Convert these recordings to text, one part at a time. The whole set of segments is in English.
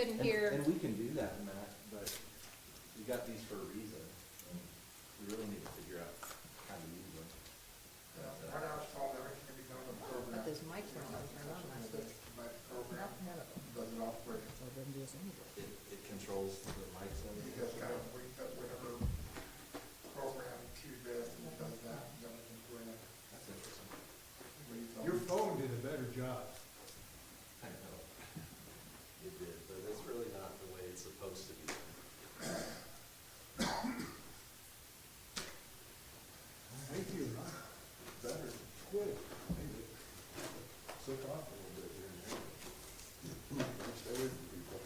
couldn't hear. And we can do that, Matt, but we got these for a reason. And we really need to figure out how to use them. Right now it's called everything can be done with But program. those mics are on, they're not on. By program, None of them. does it operate. So it doesn't do us any good. It controls the mics and You just kind of wait that whatever program to this and it does that, and then it's doing it. that's interesting. Your phone did a better job. I know. It did, but it's really not the way it's supposed to be. Thank you, Ron. Better. Good. Took off a little bit here and there. Stay with the people.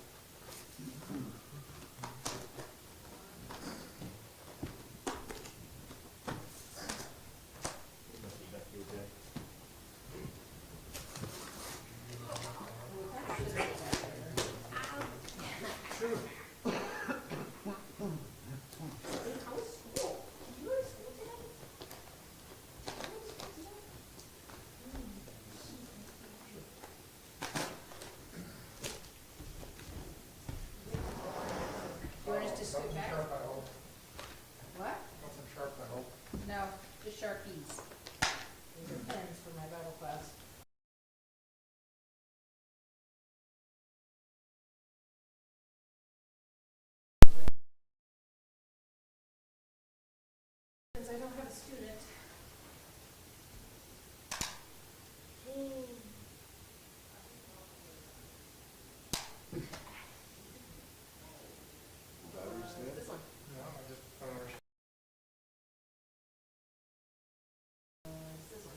You want us to scoot back? Sharp, I hope. What? Nothing sharp, I hope. No, just Sharpies. These are pens for my Bible class. Since I don't have a student. This one. No, I just, I don't understand. It's this one.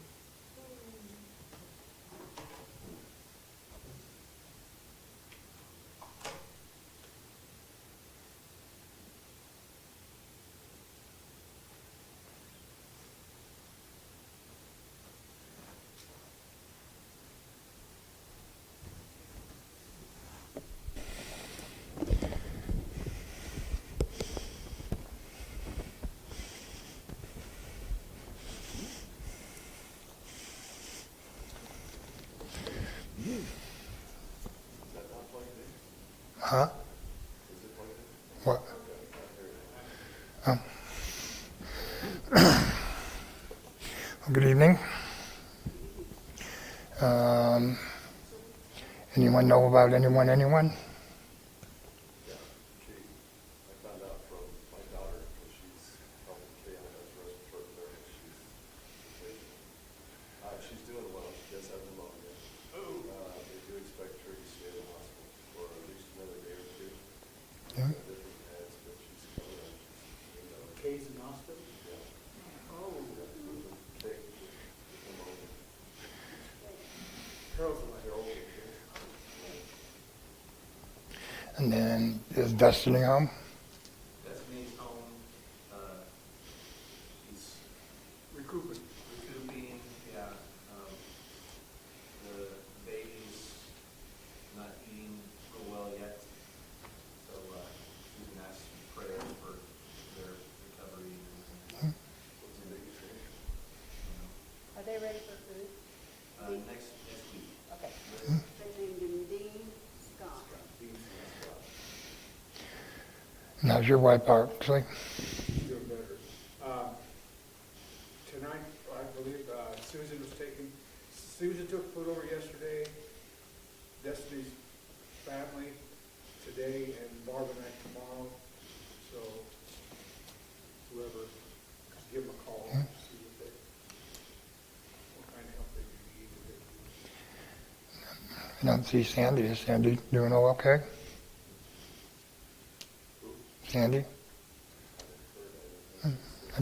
Huh? What? Oh. Good evening. Anyone know about anyone? I found out from my daughter, because she's helping Kayla has respiratory therapy. She's doing well. She does have pneumonia. They do expect her to stay in the hospital for at least another day or two. Yeah. Different meds, but she's coming in. Case in hospital? Yeah. Oh. Thick with pneumonia. Carol's like, And then is Destiny home? Destiny's home. He's recouping. recouping, yeah. The baby's not eating real well yet, so we can ask some prayers for their recovery. And what's the biggest thing? Are they ready for food? Next week. Okay. They named him Dean Scott. And how's your wife, Barkley? Doing better. Tonight, I believe Susan took food over yesterday, Destiny's family today, and Barb and I tomorrow. So whoever, give them a call, and see what kind of help they need. I don't see Sandy. Is Sandy doing all okay? Sandy? I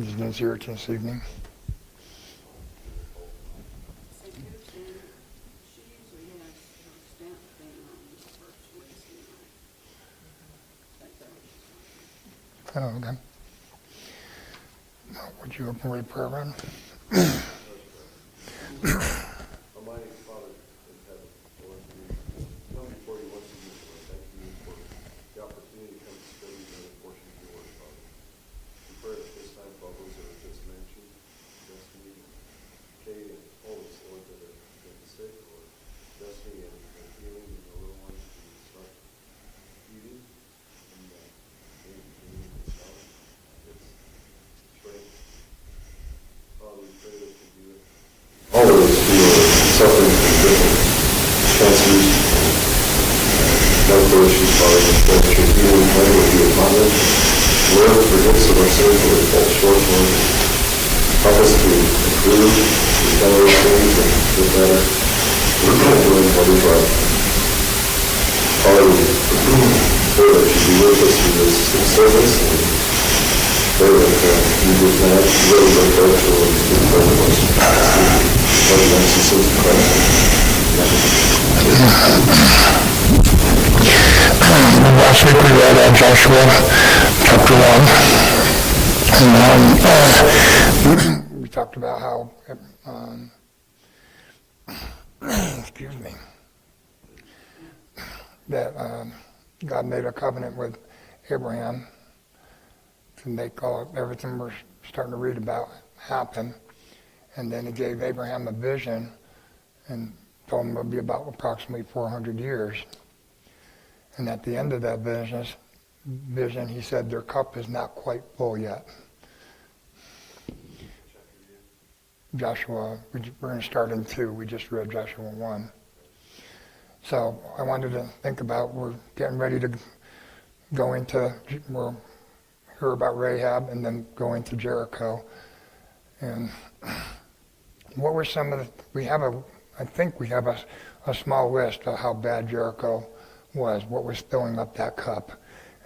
just didn't see her this evening. So Susan, she usually has her stamp thing on the first Wednesday night. Oh, okay. Now, would you open with prayer, Ron? Almighty Father in heaven, Lord, we come before you once again, Lord. Thank you for the opportunity to come to study the portion of your word, Father. We pray that this time for all those that are just mentioned, Destiny, Kate, and Otis, Lord, that are sick, or Destiny and healing, and the little ones to start forgive us of our sins where we fall short, Lord. Help us to improve, to tell those things and get better. We're doing what is right. Father, we pray that you be with us through this service and pray that you would not really look up to what you did for us. Lord, we ask these things in Christ. Last week we read Joshua chapter 1, and we talked about how, excuse me, that God made a covenant with Abraham to make everything we're starting to read about happen. And then he gave Abraham a vision and told him it would be about approximately 400 years. And at the end of that vision, he said their cup is not quite full yet. Joshua, we're going to start in 2. We just read Joshua 1. So I wanted to think about, we're getting ready to we'll hear about Rahab and then go into Jericho. And what were some of I think we have a small list of how bad Jericho was, what was filling up that cup.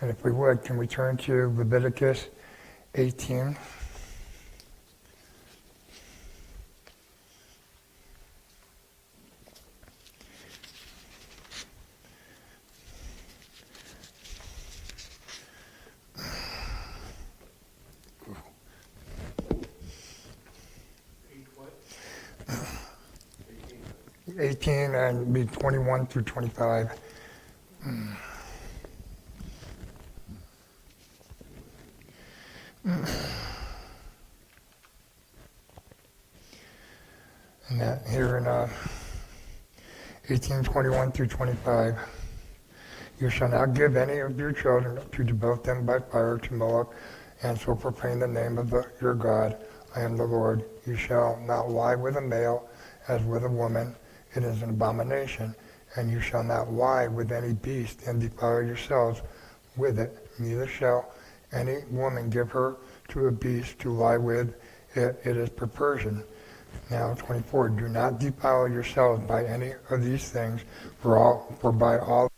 And if we would, can we turn to Leviticus 18? What? 18 and be 21 through 25. And that here in 18:21 through 25, you shall not give any of your children to devote them by fire to Moloch, and so profane the name of your God. I am the Lord. You shall not lie with a male as with a woman. It is an abomination. And you shall not lie with any beast and defile yourselves with it. Neither shall any woman give her to a beast to lie with it. It is perversion. Now 24, do not defile yourselves by any of these things, for by all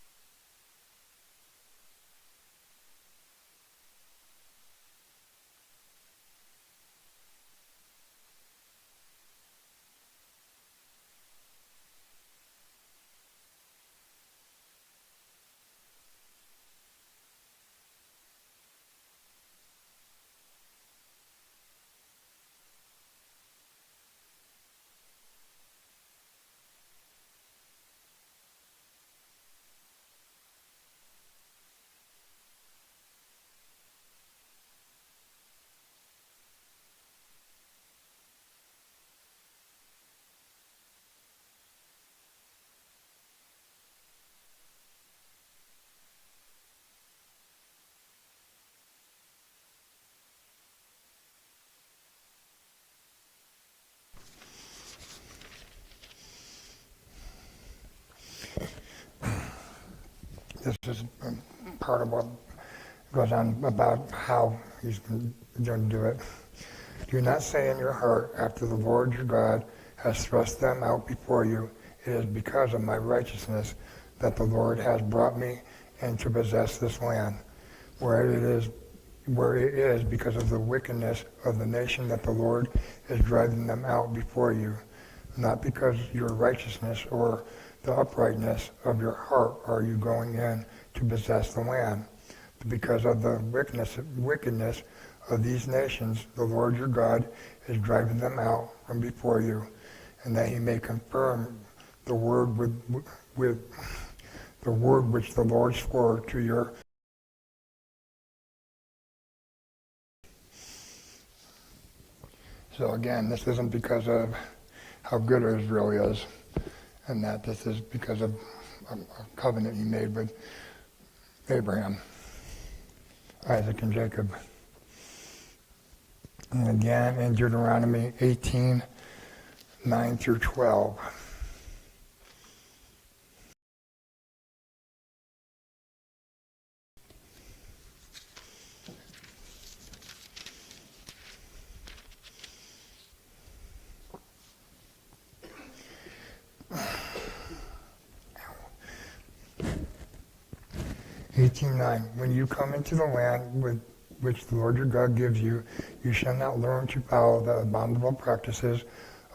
this is part of what goes on about how he's going to do it. Do not say in your heart, after the Lord your God has thrust them out before you, it is because of my righteousness that the Lord has brought me in to possess this land, where it is because of the wickedness of the nation that the Lord is driving them out before you, not because your righteousness or the uprightness of your heart are you going in to possess the land. But because of the wickedness of these nations, the Lord your God is driving them out from before you, and that he may confirm the word with the word which the Lord swore to your. So again, this isn't because of how good Israel is, and that this is because of a covenant he made with Abraham, Isaac, and Jacob. And again in Deuteronomy 18, 9 through 12. 18:9. When you come into the land with which the Lord your God gives you, you shall not learn to follow the abominable practices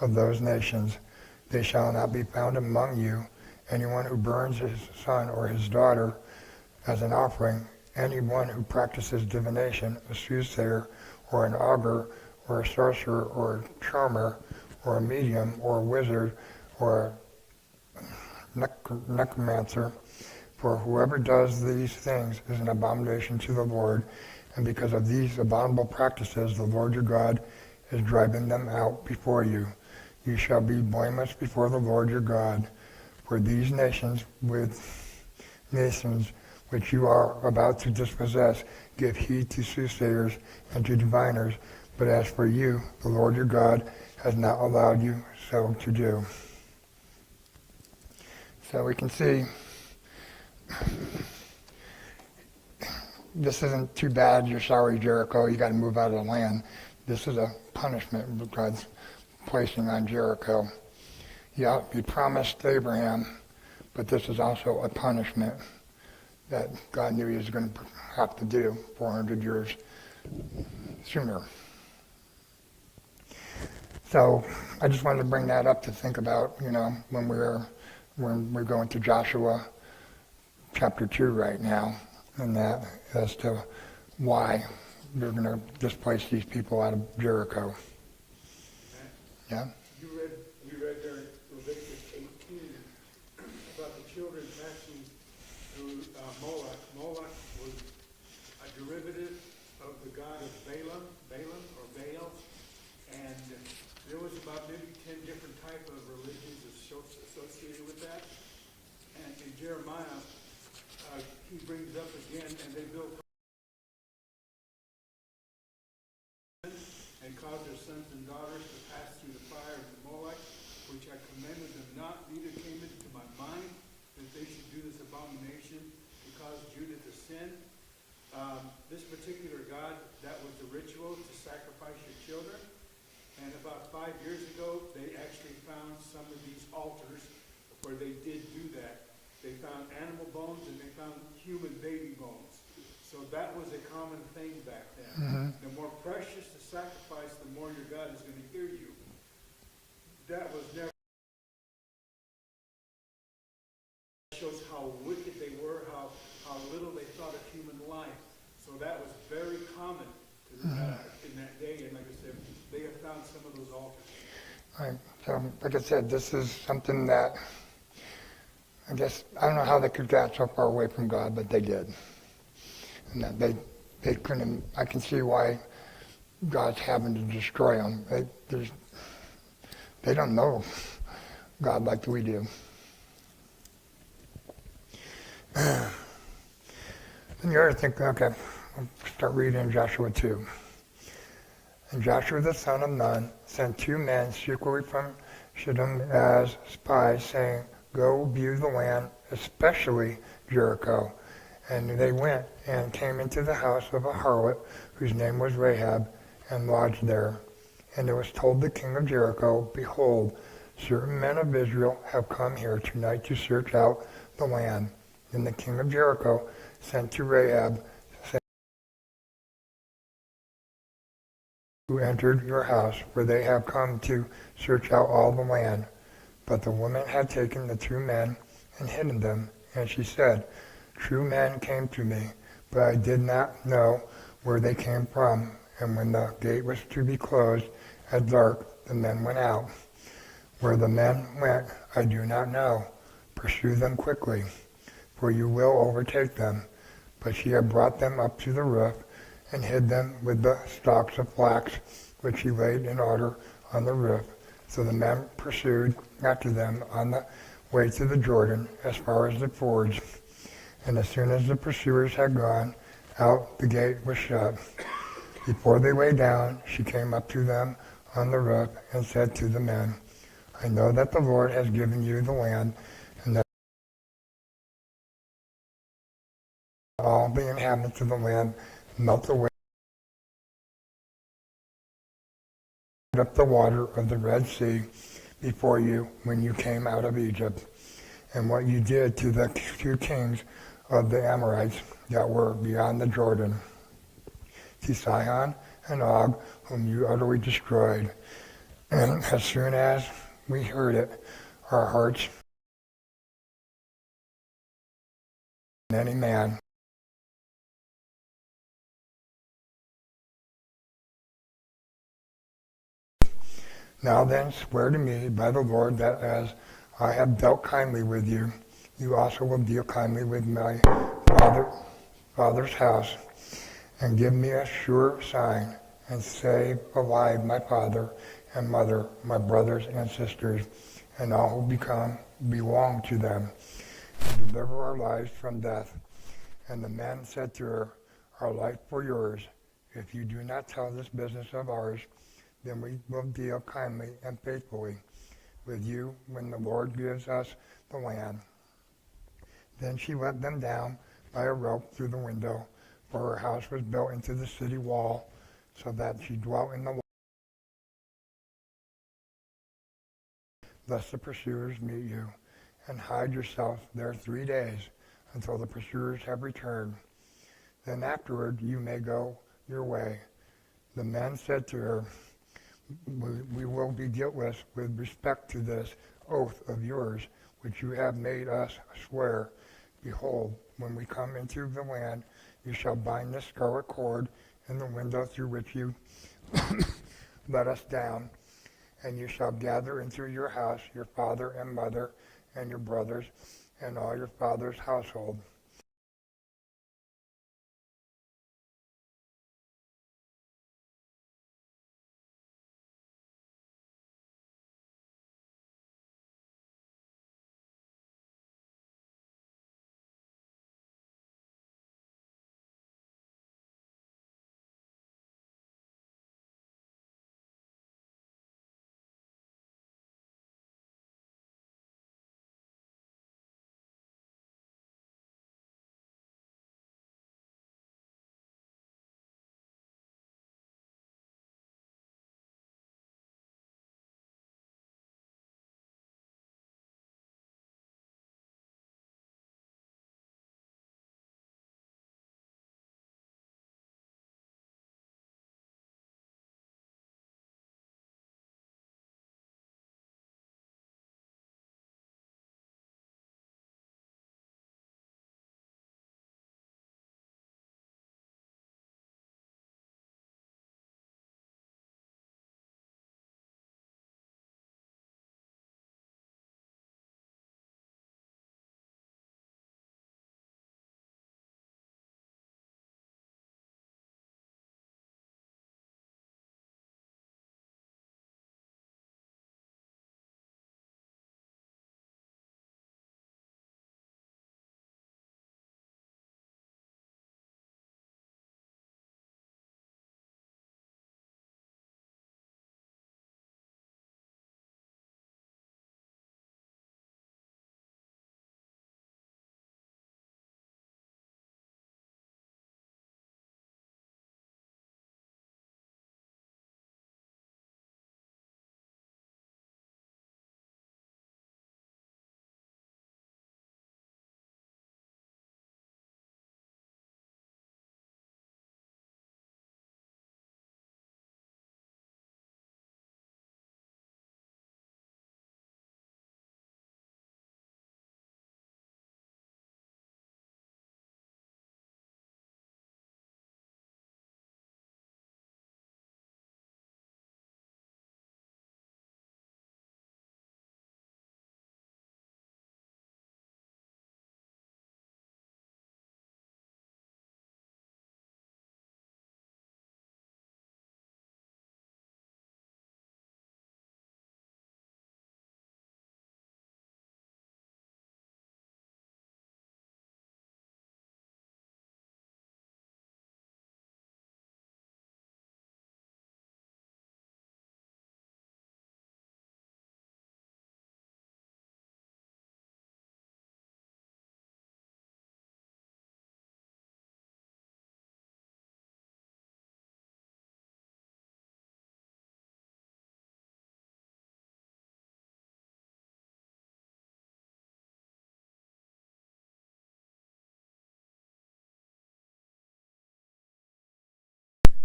of those nations. They shall not be found among you. Anyone who burns his son or his daughter as an offering, anyone who practices divination, a soothsayer, or an augur, or a sorcerer, or a charmer, or a medium, or a wizard, or a necromancer. For whoever does these things is an abomination to the Lord, and because of these abominable practices, the Lord your God is driving them out before you. You shall be blameless before the Lord your God. For these nations which you are about to dispossess give heed to soothsayers and to diviners, but as for you, the Lord your God has not allowed you so to do. So we can see this isn't too bad, you're sorry, Jericho, you got to move out of the land. This is a punishment God's placing on Jericho. Yeah, he promised Abraham, but this is also a punishment that God knew he was going to have to do 400 years sooner. So I just wanted to bring that up to think about, when we're going to Joshua chapter 2 right now, and that as to why they're going to displace these people out of Jericho. Yeah? You read there in Leviticus 18 about the children passing through Moloch. Moloch was a derivative of the god of Balaam or Baal, and there was about maybe 10 different type of religions associated with that. And in Jeremiah, he brings up again, and they built and caused their sons and daughters to pass through the fire of the Molech, which I commanded them not, neither came it into my mind that they should do this abomination to cause Judah to sin. This particular god, that was the ritual to sacrifice your children. And about 5 years ago, they actually found some of these altars where they did do that. They found animal bones and they found human baby bones. So that was a common thing back then. Mm-hmm. The more precious the sacrifice, the more your God is going to hear you. That was never shows how wicked they were, how little they thought of human life. So that was very common in that day. And like I said, they have found some of those altars. Right. So, like I said, this is something that I don't know how they could get so far away from God, but they did. And that they couldn't, I can see why God's having to destroy them. They don't know God like we do. Then you ought to think, okay, I'll start reading Joshua 2. And Joshua the son of Nun sent 2 men secretly from Shittim as spies, saying, "Go view the land, especially Jericho." And they went and came into the house of a harlot, whose name was Rahab, and lodged there. And it was told the king of Jericho, "Behold, certain men of Israel have come here tonight to search out the land." Then the king of Jericho sent to Rahab, saying, "Who entered your house, for they have come to search out all the land." But the woman had taken the 2 men and hidden them. And she said, "True men came to me, but I did not know where they came from. And when the gate was to be closed at dark, the men went out. Where the men went, I do not know. Pursue them quickly, for you will overtake them." But she had brought them up to the roof and hid them with the stalks of flax, which she laid in order on the roof. So the men pursued after them on the way to the Jordan as far as the fords. And as soon as the pursuers had gone out, the gate was shut. Before they lay down, she came up to them on the roof and said to the men, "I know that the Lord has given you the land, and that all the inhabitants of the land melt away up the water of the Red Sea before you when you came out of Egypt. And what you did to the 2 kings of the Amorites that were beyond the Jordan, to Sihon and Og, whom you utterly destroyed. And as soon as we heard it, our hearts, any man, now then swear to me by the Lord that as I have dealt kindly with you, you also will deal kindly with my father's house, and give me a sure sign, and save alive my father and mother, my brothers and sisters, and all who belong to them, and deliver our lives from death. And the men said to her, our life for yours. If you do not tell this business of ours, then we will deal kindly and faithfully with you when the Lord gives us the land. Then she let them down by a rope through the window, for her house was built into the city wall, so that she dwelt in the wall, lest the pursuers meet you, and hide yourself there 3 days until the pursuers have returned. Then afterward you may go your way. The men said to her, we will be guiltless with respect to this oath of yours, which you have made us swear. Behold, when we come into the land, you shall bind this scarlet cord in the window through which you let us down, and you shall gather into your house your father and mother and your brothers and all your father's household.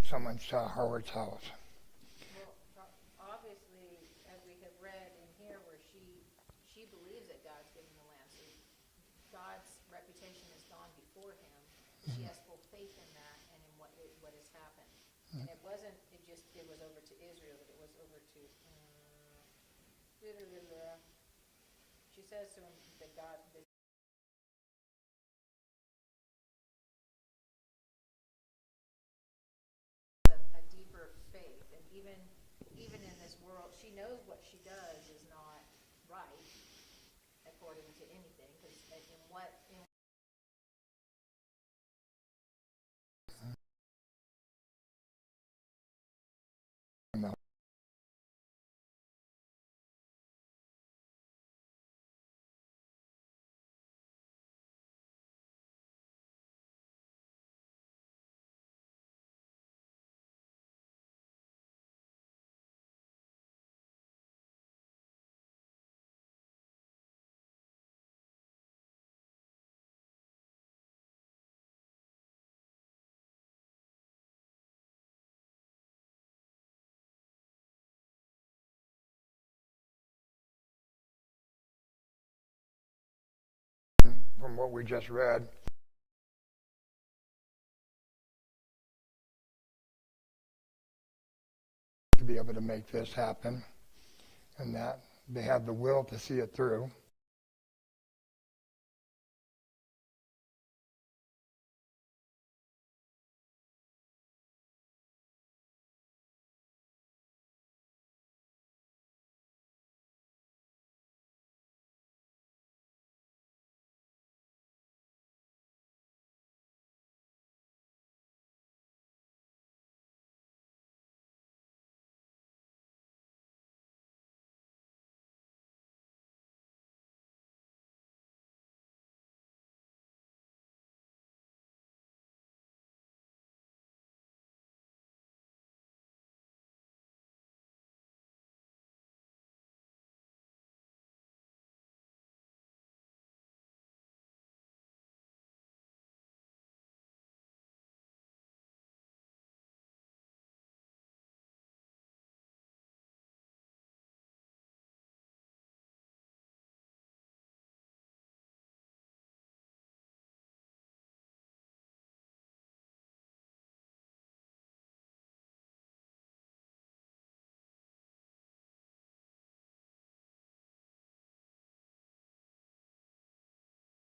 someone's Howard's house. Well, obviously, as we have read in here, where she believes that God's given the land, so God's reputation has gone before him. She has full faith in that and in what has happened. And it wasn't, it was over to Israel, but it was over to, she says to him that God, that a deeper faith, and even in this world, she knows what she does is not right according to anything, because in what in No. From what we just read, to be able to make this happen, and that they have the will to see it through.